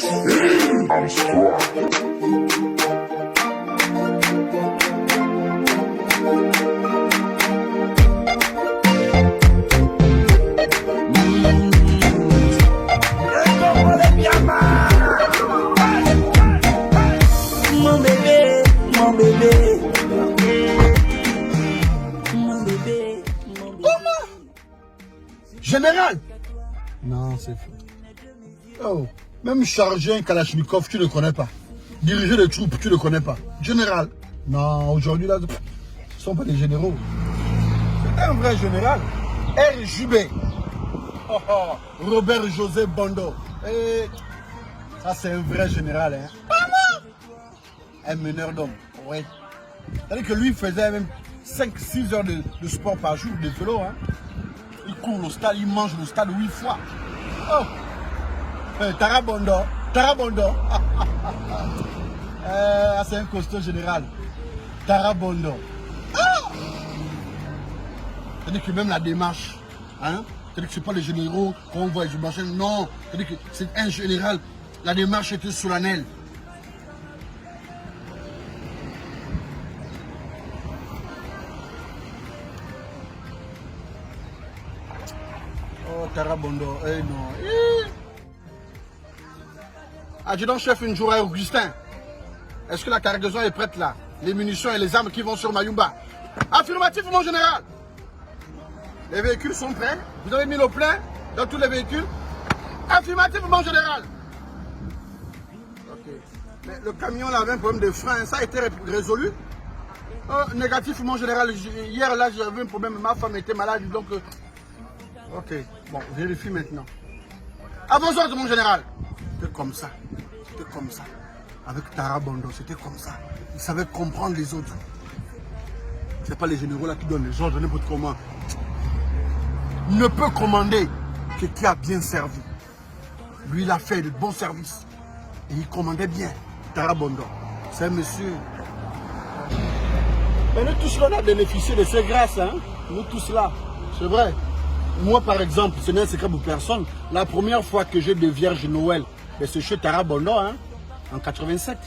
I'm strong. Mon bébé, mon bébé. Mon bébé, mon bébé. Général! Non, c'est faux. Oh, même charger un Kalachnikov, tu ne connais pas. Diriger les troupes, tu ne connais pas. Général! Non, aujourd'hui, là, ce ne sont pas des généraux. C'est un vrai général. RJB. Oh, oh, Robert José Bondo. Et ça, c'est un vrai général. Hein. Un meneur d'hommes. Oui. C'est-à-dire que lui faisait même 5-6 heures de sport par jour, de vélo. Hein. Il court au stade, il mange le stade 8 fois. Oh! Tarabondo. Tarabondo. C'est un costaud général. Tarabondo. Oh! C'est-à-dire que même la démarche, hein? C'est-à-dire que ce n'est pas les généraux qu'on voit les machin. Non, c'est-à-dire que c'est un général. La démarche était solennelle. Oh, Tarabondo, eh non. Adjudant-chef, une journée Augustin. Est-ce que la cargaison est prête là? Les munitions et les armes qui vont sur Mayumba. Affirmatif, mon général. Les véhicules sont prêts. Vous avez mis le plein dans tous les véhicules. Affirmatif, mon général. Ok. Mais le camion là avait un problème de frein. Ça a été résolu. Négatif, mon général. Hier là, j'avais un problème. Ma femme était malade. Donc, ok. Bon, vérifie maintenant. À vos ordres, mon général. C'était comme ça. C'était comme ça. Avec Tarabondo, c'était comme ça. Il savait comprendre les autres. Ce n'est pas les généraux là qui donnent les ordres, n'importe comment. Il ne peut commander que qui a bien servi. Lui, il a fait de bons services. Et il commandait bien. Tarabondo. C'est un monsieur. Mais nous tous là, on a bénéficié de ces grâces. Hein? Nous tous là. C'est vrai. Moi, par exemple, ce n'est un secret pour personne. La première fois que j'ai de Vierge Noël, c'est chez Tarabondo, hein, en 87.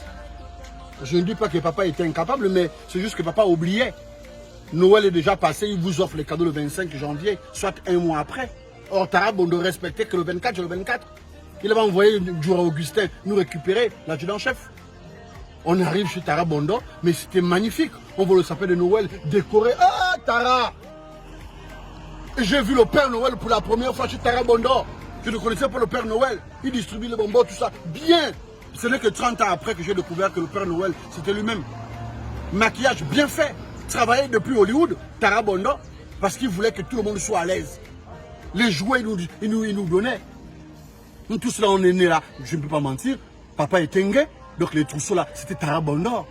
Je ne dis pas que papa était incapable, mais c'est juste que papa oubliait. Noël est déjà passé, il vous offre les cadeaux le 25 janvier, soit un mois après. Or, Tarabondo respectait que le 24, le 24. Il avait envoyé du jour à Augustin nous récupérer, l'adjudant-chef. On arrive chez Tarabondo, mais c'était magnifique. On voit le sapin de Noël décoré. Ah, Tara! J'ai vu le Père Noël pour la première fois chez Tarabondo. Je ne connaissais pas le Père Noël. Il distribue les bonbons, tout ça. Bien! Ce n'est que 30 ans après que j'ai découvert que le Père Noël, c'était lui-même. Maquillage bien fait. Travaillé depuis Hollywood, Tarabondo, parce qu'il voulait que tout le monde soit à l'aise. Les jouets, il nous donnait. Nous tous là, on est nés là. Je ne peux pas mentir. Papa est Tengue. Donc les trousseaux là, c'était Tarabondo.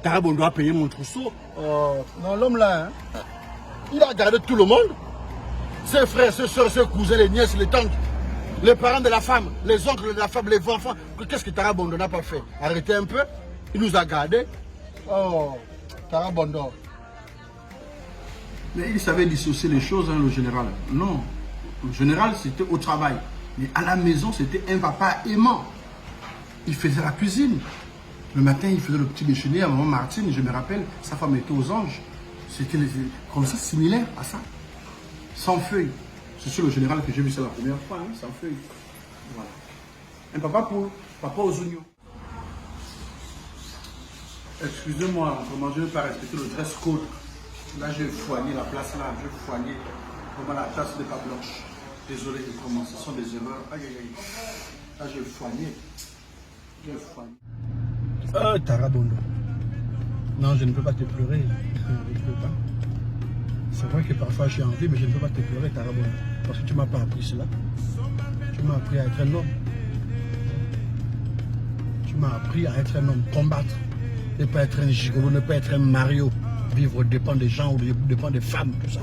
Tarabondo a payé mon trousseau. Non, l'homme là, hein, il a gardé tout le monde. Ses frères, ses soeurs, ses cousins, les nièces, les tantes, les parents de la femme, les oncles de la femme, les enfants. Qu'est-ce que Tarabondo n'a pas fait? Arrêtez un peu. Il nous a gardés. Oh, Tarabondo. Mais il savait dissocier les choses, hein, le général. Non. Le général, c'était au travail. Mais à la maison, c'était un papa aimant. Il faisait la cuisine. Le matin, il faisait le petit déjeuner à maman Martine. Je me rappelle, sa femme était aux anges. C'était comme ça, similaire à ça. Sans feuilles. C'est sur le général que j'ai vu ça la première fois, hein, sans feuilles. Voilà. Un papa aux oignons. Excusez-moi, comment je ne vais pas respecter le dress code. Là, j'ai foigné la place là, j'ai foigné vraiment la tasse n'est pas blanche. Désolé, comment ce sont des erreurs. Aïe, aïe, aïe. Là, j'ai foigné. J'ai foigné. Tarabondo. Non, je ne peux pas te pleurer. Je ne peux pas. C'est vrai que parfois j'ai envie, mais je ne peux pas te pleurer, Tarabondo. Parce que tu ne m'as pas appris cela. Tu m'as appris à être un homme. Tu m'as appris à être un homme, combattre. Ne pas être un gigolo, ne pas être un Mario. Vivre dépend des gens ou dépend des femmes, tout ça.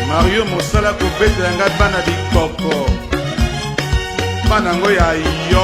Mario Mosala kobetela ngai bana bikoko bana ngo ya yo